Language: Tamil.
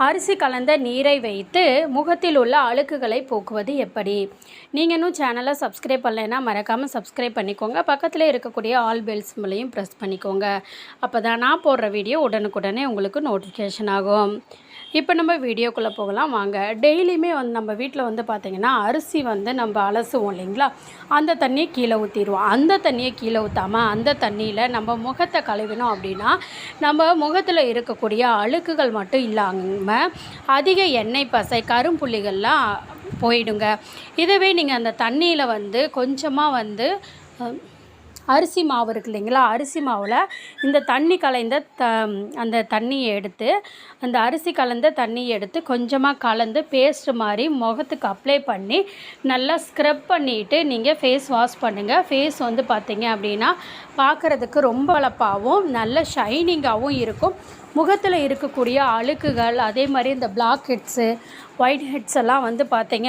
அரிசி கலந்த நீரை வைத்து முகத்தில் உள்ள அழுக்குகளை போக்குவது எப்படி? நீங்கள் இன்னும் சேனலை சப்ஸ்கிரைப் பண்ணலைன்னா மறக்காமல் சப்ஸ்கிரைப் பண்ணிக்கோங்க. பக்கத்தில் இருக்கக்கூடிய ஆல் பெல் சிம்பலையும் ப்ரெஸ் பண்ணிக்கோங்க. அப்போ தான் நான் போடுற வீடியோ உடனுக்குடனே உங்களுக்கு நோட்டிஃபிகேஷன் ஆகும். இப்போ நம்ம வீடியோக்குள்ளே போகலாம் வாங்க. டெய்லியுமே நம்ம வீட்டில் பார்த்திங்கன்னா அரிசி நம்ம அலசுவோம் இல்லைங்களா, அந்த தண்ணியை கீழே ஊற்றிடுவோம். அந்த தண்ணியை கீழே ஊற்றாமல் அந்த தண்ணியில் நம்ம முகத்தை கழுவினோம் அப்படின்னா நம்ம முகத்தில் இருக்கக்கூடிய அழுக்குகள் மட்டும் இல்லாமல் அதிக எண்ணெய் பசை கரும்புள்ளிகள்லாம் போயிடுங்க. இதுவே நீங்கள் அந்த தண்ணியில் கொஞ்சமாக அரிசி மாவு இருக்கு இல்லைங்களா, அரிசி மாவில் இந்த தண்ணி கலைந்த அந்த தண்ணியை எடுத்து அந்த அரிசி கலந்த தண்ணியை எடுத்து கொஞ்சமாக கலந்து பேஸ்ட் மாதிரி முகத்துக்கு அப்ளை பண்ணி நல்லா ஸ்க்ரப் பண்ணிவிட்டு நீங்கள் ஃபேஸ் வாஷ் பண்ணுங்கள். ஃபேஸ் பார்த்திங்க அப்படின்னா பார்க்குறதுக்கு ரொம்ப வளப்பாகவும் நல்ல ஷைனிங்காகவும் இருக்கும். முகத்தில் இருக்கக்கூடிய அழுக்குகள் அதே மாதிரி இந்த பிளாக் ஹெட்ஸு ஒயிட் ஹெட்ஸ் எல்லாம் பார்த்திங்க